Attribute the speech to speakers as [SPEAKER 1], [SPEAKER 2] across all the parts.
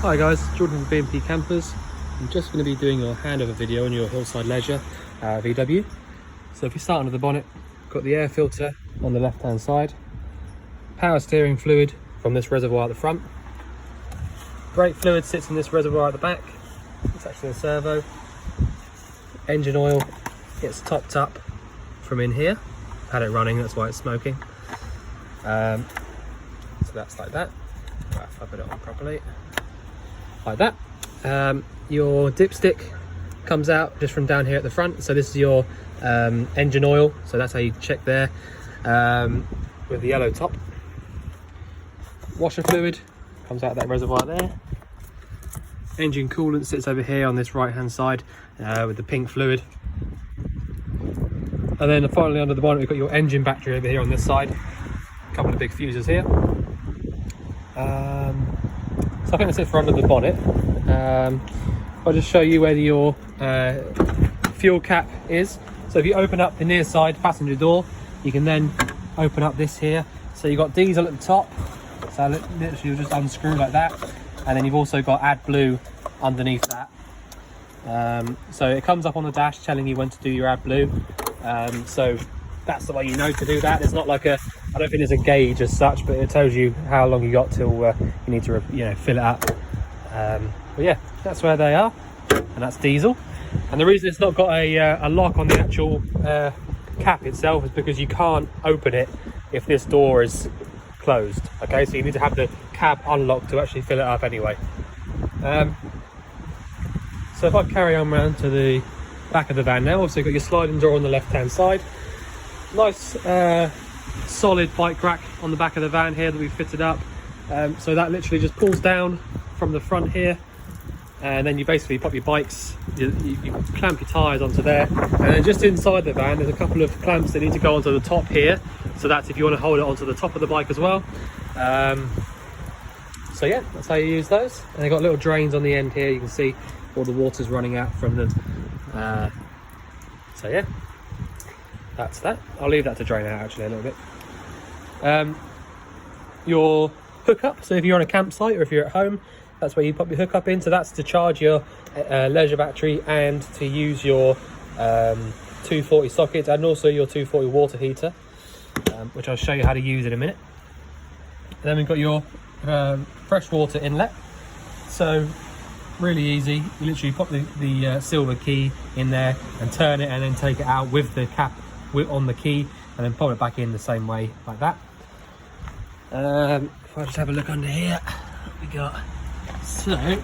[SPEAKER 1] Hi guys, Jordan from B&P Campers. I'm just going to be doing your handover video on your Hillside Leisure VW. So if you start under the bonnet, got the air filter on the left hand side, power steering fluid from this reservoir at the front, brake fluid sits in this reservoir at the back, it's actually a servo, engine oil gets topped up from in here, had it running, that's why it's smoking. So that's like that. If I put it on properly, like that. Your dipstick comes out just from down here at the front, so this is your engine oil, so that's how you check there, with the yellow top. Washer fluid comes out of that reservoir there. Engine coolant sits over here on this right hand side with the pink fluid. And then finally under the bonnet we've got your engine battery over here on this side. A couple of big fuses here. So I think that's it for under the bonnet. I'll just show you where your fuel cap is. So if you open up the near side passenger door, you can then open up this here. So you've got diesel at the top, so literally you'll just unscrew like that, and then you've also got AdBlue underneath that. So it comes up on the dash telling you when to do your AdBlue. So that's the way you know to do that. It's not like I don't think there's a gauge as such, but it tells you how long you got till you need to fill it up. But yeah, that's where they are, and that's diesel. And the reason it's not got a lock on the actual cap itself is because you can't open it if this door is closed. Okay, so you need to have the cab unlocked to actually fill it up anyway. So if I carry on around to the back of the van now, obviously you've got your sliding door on the left hand side. Nice solid bike rack on the back of the van here that we've fitted up. So that literally just pulls down from the front here, and then you basically pop your bikes, you clamp your tyres onto there, and then just inside the van there's a couple of clamps that need to go onto the top here, so that's if you want to hold it onto the top of the bike as well. So yeah, that's how you use those. And they've got little drains on the end here, you can see all the water's running out from them. So yeah, that's that. I'll leave that to drain out actually a little bit. Your hookup, so if you're on a campsite or if you're at home, that's where you pop your hookup in. So that's to charge your leisure battery and to use your 240 socket and also your 240 water heater, which I'll show you how to use in a minute. And then we've got your freshwater inlet. So really easy, you literally pop the silver key in there and turn it, and then take it out with the cap on the key, and then pop it back in the same way like that. If I just have a look under here, what we got. So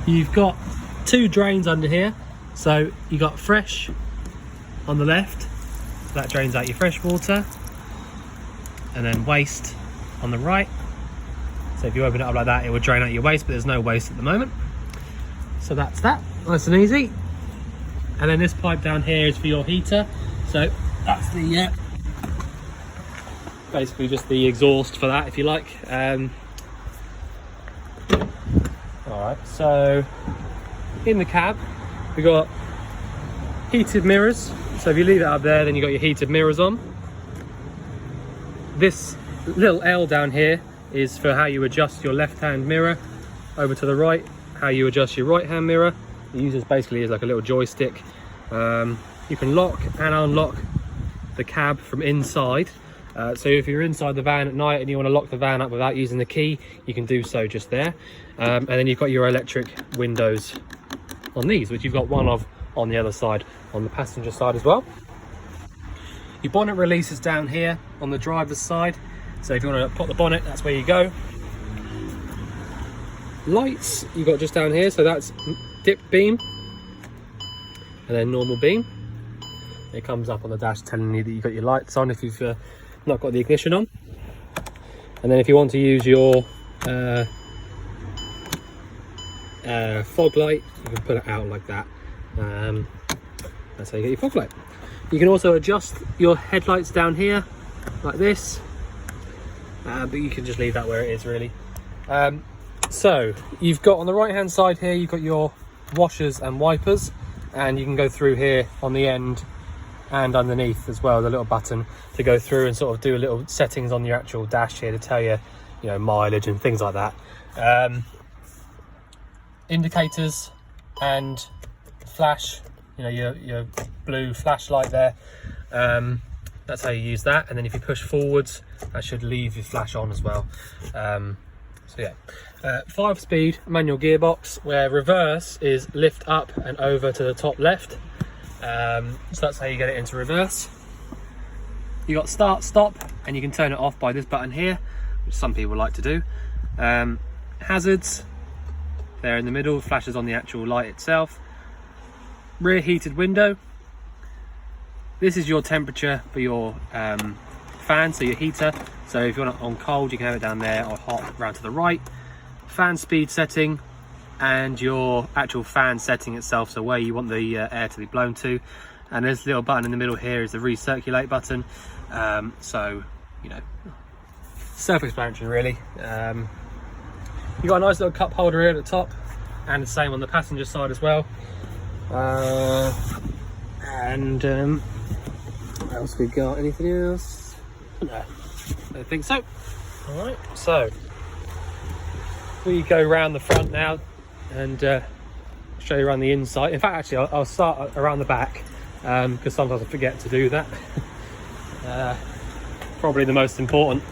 [SPEAKER 1] you've got two drains under here. So you got fresh on the left, so that drains out your fresh water, and then waste on the right. So if you open it up like that, it will drain out your waste, but there's no waste at the moment. So that's that, nice and easy. And then this pipe down here is for your heater. So that's the basically just the exhaust for that, if you like. Alright, so in the cab we've got heated mirrors. So if you leave it up there, then you've got your heated mirrors on. This little L down here is for how you adjust your left hand mirror over to the right, how you adjust your right hand mirror. It uses basically as like a little joystick. You can lock and unlock the cab from inside. So if you're inside the van at night and you want to lock the van up without using the key, you can do so just there. And then you've got your electric windows on these, which you've got one of on the other side, on the passenger side as well. Your bonnet release is down here on the driver's side. So if you want to pop the bonnet, that's where you go. Lights, you've got just down here, so that's dip beam, and then normal beam. It comes up on the dash telling you that you've got your lights on if you've not got the ignition on. And then if you want to use your fog light, you can put it out like that. That's how you get your fog light. You can also adjust your headlights down here like this, but you can just leave that where it is really. So you've got on the right hand side here, you've got your washers and wipers, and you can go through here on the end and underneath as well, the little button to go through and sort of do a little settings on your actual dash here to tell you you know, mileage and things like that. Indicators and flash, you know, your blue flashlight there. That's how you use that. And then if you push forwards, that should leave your flash on as well. So yeah, 5-speed manual gearbox, where reverse is lift up and over to the top left. So that's how you get it into reverse. You got start, stop, and you can turn it off by this button here, which some people like to do. Hazards, there in the middle, flashes on the actual light itself. Rear heated window. This is your temperature for your fan, so your heater. So if you want it on cold, you can have it down there, or hot round to the right. Fan speed setting, and your actual fan setting itself, so where you want the air to be blown to. And this little button in the middle here is the recirculate button. So, you know, self-explanatory really. You got a nice little cup holder here at the top, and the same on the passenger side as well. What else we got? Anything else? No, I don't think so. All right, so we go around the front now and show you around the inside. In fact, actually, I'll start around the back because sometimes I forget to do that. Probably the most important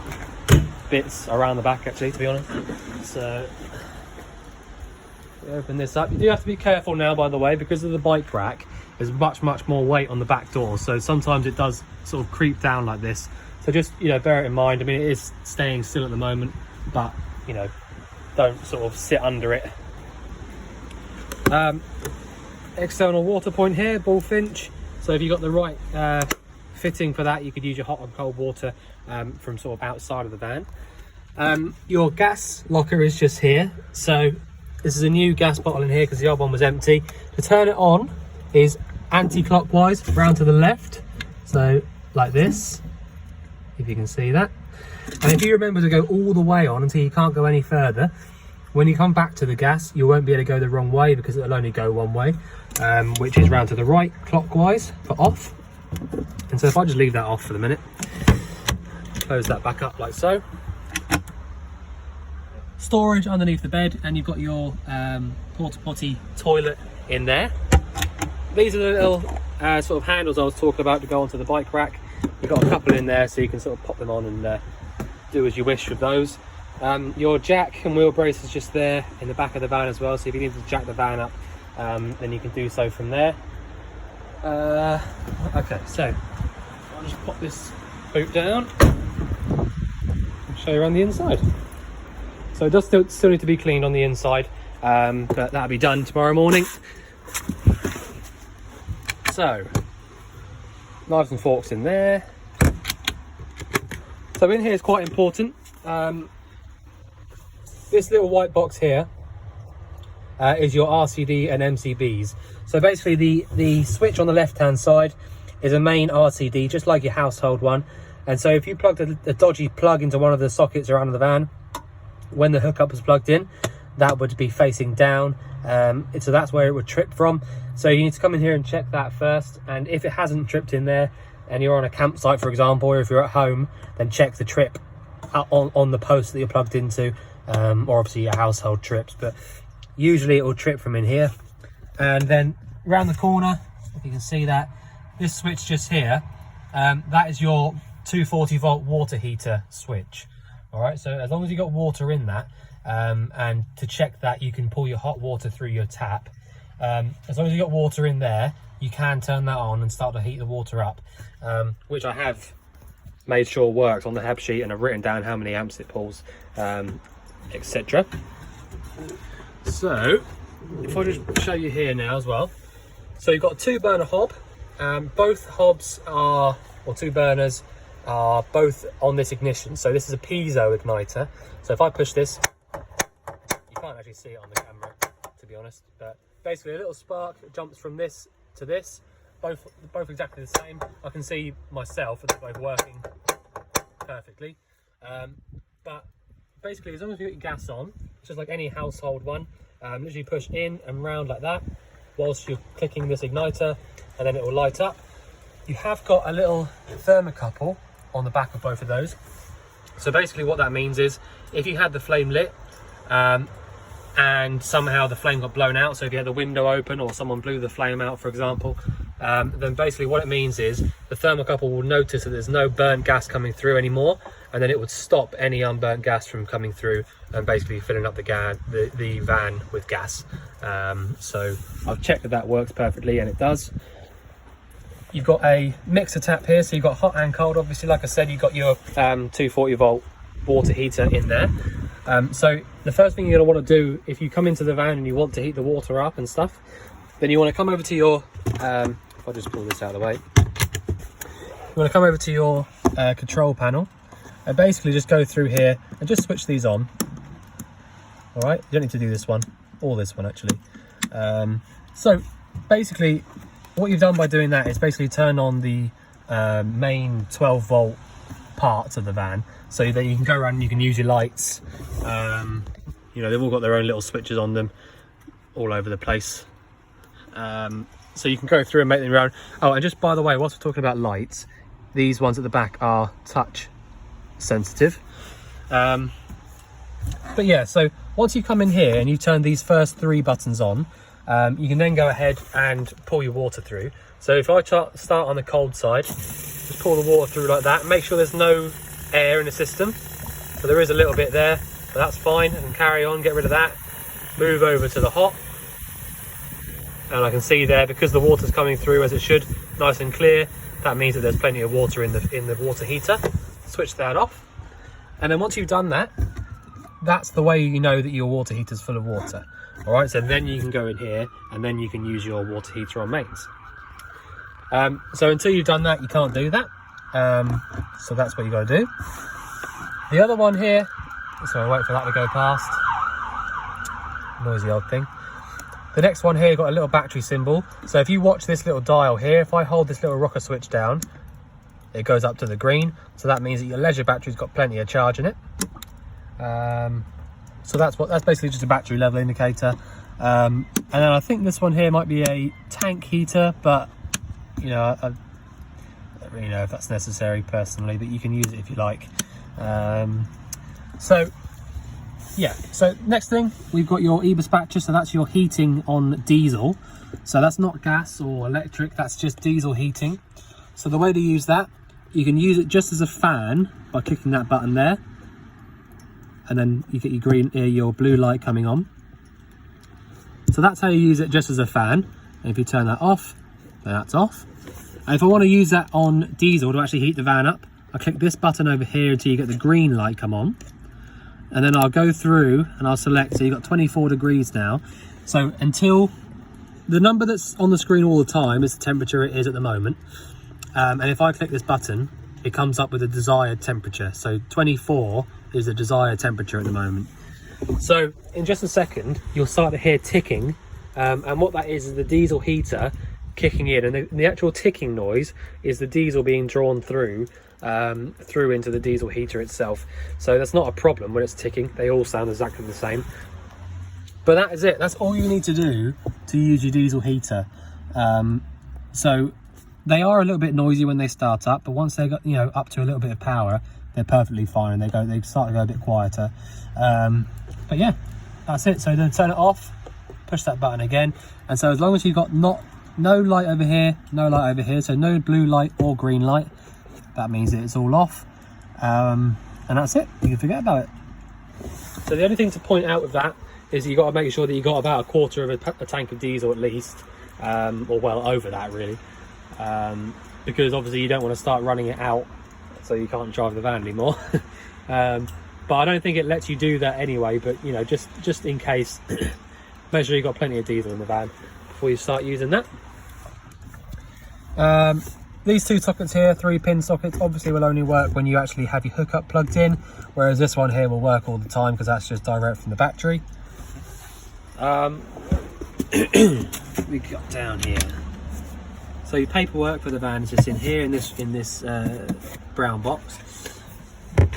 [SPEAKER 1] bits around the back, actually, to be honest. So we open this up. You do have to be careful now, by the way, because of the bike rack. There's much more weight on the back door, so sometimes it does sort of creep down like this. So just, you know, bear it in mind. I mean, it is staying still at the moment, but, you know, don't sort of sit under it. External water point here, bullfinch. So if you've got the right fitting for that, you could use your hot and cold water from sort of outside of the van. Your gas locker is just here. So this is a new gas bottle in here because the old one was empty. To turn it on is anti-clockwise, round to the left. So like this, if you can see that. And if you remember to go all the way on until you can't go any further, when you come back to the gas, you won't be able to go the wrong way because it'll only go one way, which is round to the right, clockwise, for off. And so if I just leave that off for the minute, close that back up like so. Storage underneath the bed, and you've got your porta potty toilet in there. These are the little sort of handles I was talking about to go onto the bike rack. You've got a couple in there, so you can sort of pop them on and do as you wish with those. Your jack and wheel brace is just there in the back of the van as well, so if you need to jack the van up, then you can do so from there. Okay, so I'll just pop this boot down and show you around the inside. So it does still need to be cleaned on the inside, but that'll be done tomorrow morning. So, knives and forks in there. So in here is quite important. This little white box here is your RCD and MCBs. So basically the switch on the left hand side is a main RCD, just like your household one. And so if you plugged a dodgy plug into one of the sockets around the van, when the hookup was plugged in, that would be facing down. So that's where it would trip from. So you need to come in here and check that first. And if it hasn't tripped in there, and you're on a campsite, for example, or if you're at home, then check the trip on the post that you're plugged into, or obviously your household trips. But usually it will trip from in here. And then around the corner, if you can see that, this switch just here, that is your 240 volt water heater switch. All right, so as long as you got water in that, and to check that, you can pull your hot water through your tap. As long as you got water in there, you can turn that on and start to heat the water up, which I have made sure works on the heb sheet, and I've written down how many amps it pulls, etc. So if I just show you here now as well. So you've got a 2-burner hob. Both hobs are, or 2 burners are both on this ignition. So this is a piezo igniter. So if I push this, you can't actually see it on the camera, to be honest, but basically a little spark jumps from this to this, both exactly the same. I can see myself that they're both working perfectly. But basically, as long as you get your gas on, just like any household one, literally push in and round like that whilst you're clicking this igniter, and then it will light up. You have got a little thermocouple on the back of both of those, So basically what that means is, if you had the flame lit and somehow the flame got blown out, so if you had the window open or someone blew the flame out, for example, then basically what it means is the thermocouple will notice that there's no burnt gas coming through anymore, and then it would stop any unburnt gas from coming through and basically filling up the van with gas. So I've checked that works perfectly, and it does. You've got a mixer tap here, so you've got hot and cold. Obviously, like I said, you've got your 240 volt water heater in there. So the first thing you're going to want to do if you come into the van and you want to heat the water up and stuff, then you want to come over to your if I just pull this out of the way, you want to come over to your control panel and basically just go through here and just switch these on. All right, you don't need to do this one or this one actually. So basically what you've done by doing that is basically turn on the main 12 volt parts of the van, so that you can go around and you can use your lights. You know, they've all got their own little switches on them all over the place, so you can go through and make them around. Oh, and just by the way, whilst we're talking about lights, these ones at the back are touch sensitive. But yeah, so once you come in here and you turn these first 3 buttons on, you can then go ahead and pull your water through. So if I start on the cold side, just pull the water through like that. Make sure there's no air in the system. So there is a little bit there, but that's fine. I can carry on, get rid of that. Move over to the hot. And I can see there, because the water's coming through as it should, nice and clear, that means that there's plenty of water in the water heater. Switch that off. And then once you've done that, that's the way you know that your water heater's full of water. All right, so then you can go in here and then you can use your water heater on mains. So until you've done that, you can't do that. So that's what you got to do. The other one here, so I'll wait for that to go past. Noisy old thing. The next one here, you've got a little battery symbol. So if you watch this little dial here, if I hold this little rocker switch down, it goes up to the green. So that means that your leisure battery's got plenty of charge in it. So that's basically just a battery level indicator. And then I think this one here might be a tank heater, but you know, I don't really know if that's necessary personally, but you can use it if you like. So yeah, so next thing, we've got your e-dispatcher. So that's your heating on diesel. So that's not gas or electric, that's just diesel heating. So the way to use that, you can use it just as a fan by clicking that button there, and then you get your blue light coming on. So that's how you use it, just as a fan. And if you turn that off, then that's off. And if I want to use that on diesel to actually heat the van up, I click this button over here until you get the green light come on. And then I'll go through and I'll select, so you've got 24 degrees now. So until the number that's on the screen all the time is the temperature it is at the moment. And if I click this button, it comes up with a desired temperature. So 24 is the desired temperature at the moment. So in just a second, you'll start to hear ticking. And what that is the diesel heater kicking in. And the actual ticking noise is the diesel being drawn through into the diesel heater itself. So that's not a problem when it's ticking. They all sound exactly the same. But that is it. That's all you need to do to use your diesel heater. So they are a little bit noisy when they start up, but once they got, you know, up to a little bit of power, they're perfectly fine, and they start to go a bit quieter. But yeah, that's it. So then turn it off, push that button again, and so as long as you've got no light over here, no light over here, so no blue light or green light, that means that it's all off. And that's it. You can forget about it. So the only thing to point out with that is you got to make sure that you got about a quarter of a tank of diesel at least, or well over that really, because obviously you don't want to start running it out so you can't drive the van anymore. But I don't think it lets you do that anyway, but you know, just in case, make sure you've got plenty of diesel in the van before you start using that. These two sockets here, 3-pin sockets, obviously will only work when you actually have your hookup plugged in, whereas this one here will work all the time because that's just direct from the battery. We got down here. So your paperwork for the van is just in here in this brown box, and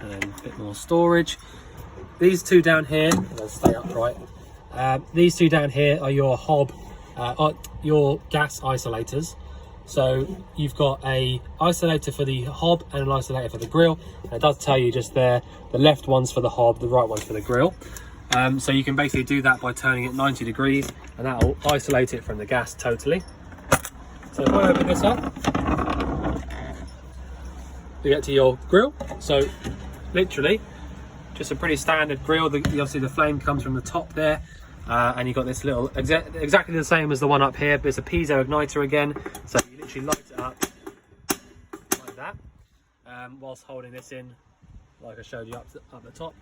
[SPEAKER 1] then a bit more storage. These two down here, they'll stay upright. These two down here are your hob, your gas isolators. So you've got a isolator for the hob and an isolator for the grill. And it does tell you just there, the left one's for the hob, the right one's for the grill. So you can basically do that by turning it 90 degrees and that will isolate it from the gas totally. So if I open this up, you get to your grill. So literally just a pretty standard grill. Obviously the flame comes from the top there, and you've got this little exactly the same as the one up here, but it's a piezo igniter again. So you literally light it up like that, whilst holding this in like I showed you up the top.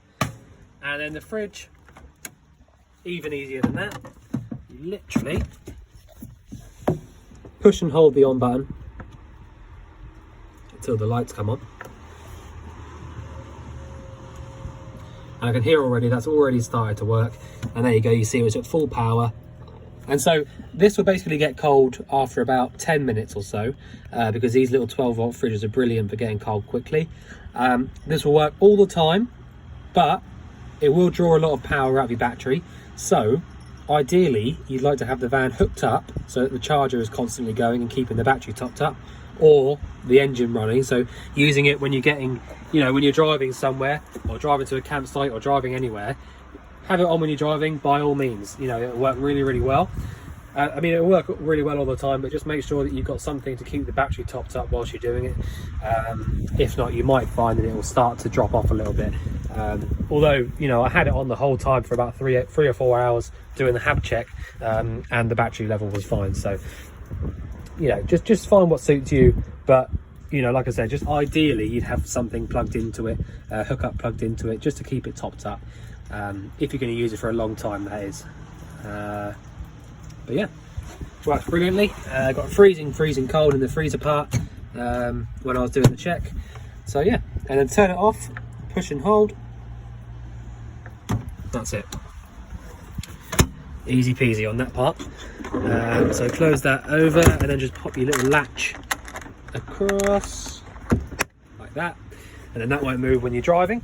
[SPEAKER 1] And then the fridge, even easier than that. You literally push and hold the on button until the lights come on. And I can hear already that's already started to work. And there you go, you see it was at full power. And so this will basically get cold after about 10 minutes or so, because these little 12-volt fridges are brilliant for getting cold quickly. This will work all the time, but it will draw a lot of power out of your battery. So ideally you'd like to have the van hooked up so that the charger is constantly going and keeping the battery topped up, or the engine running, so using it when you're getting, you know, when you're driving somewhere or driving to a campsite or driving anywhere. Have it on when you're driving, by all means. You know, it'll work really well. I mean, it'll work really well all the time, but just make sure that you've got something to keep the battery topped up whilst you're doing it. If not, you might find that it will start to drop off a little bit. Although, you know, I had it on the whole time for about three or 4 hours doing the hab check, and the battery level was fine. So, you know, just find what suits you. But, you know, like I said, just ideally you'd have something plugged into it, hookup plugged into it, just to keep it topped up. If you're going to use it for a long time, that is. But yeah, works brilliantly. Got freezing cold in the freezer part when I was doing the check. So yeah, and then turn it off, push and hold. That's it. Easy peasy on that part. So close that over and then just pop your little latch across like that, and then that won't move when you're driving.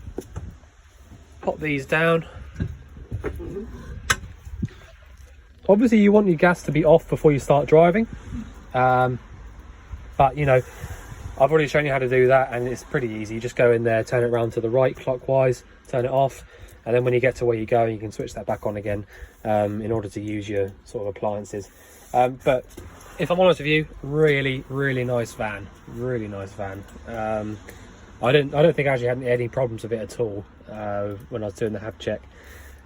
[SPEAKER 1] Pop these down. Obviously you want your gas to be off before you start driving, but you know, I've already shown you how to do that and it's pretty easy. You just go in there, turn it around to the right clockwise, turn it off, and then when you get to where you're going you can switch that back on again, in order to use your sort of appliances. But if I'm honest with you, really nice van, really nice van. I don't think I actually had any problems with it at all when I was doing the hab check.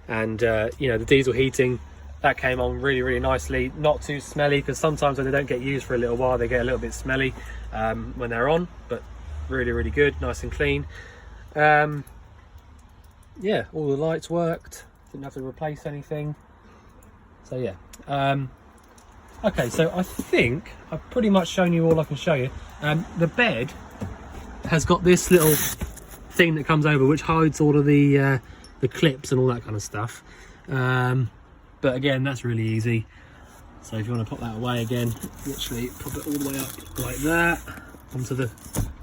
[SPEAKER 1] And you know, the diesel heating, that came on really nicely, not too smelly, because sometimes when they don't get used for a little while they get a little bit smelly when they're on, but really good, nice and clean. Yeah, all the lights worked, didn't have to replace anything. So yeah, okay, so I think I've pretty much shown you all I can show you. The bed has got this little thing that comes over which hides all of the clips and all that kind of stuff. But again, that's really easy. So if you want to pop that away again, literally pop it all the way up like that onto the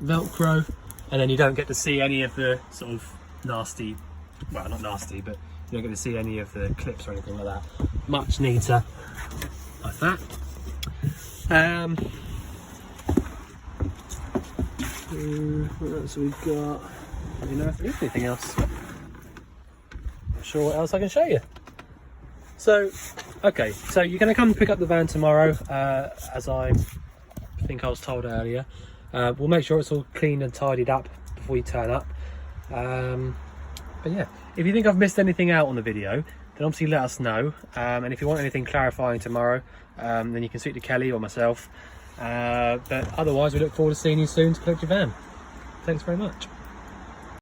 [SPEAKER 1] Velcro, and then you don't get to see any of the sort of nasty, well, not nasty, but you don't get to see any of the clips or anything like that. Much neater like that. What else have we got? I don't know if there's anything else. Not sure what else I can show you. So, okay, so you're going to come and pick up the van tomorrow, as I think I was told earlier. We'll make sure it's all clean and tidied up before you turn up. But yeah, if you think I've missed anything out on the video, then obviously let us know. And if you want anything clarifying tomorrow, then you can speak to Kelly or myself. But otherwise, we look forward to seeing you soon to collect your van. Thanks very much.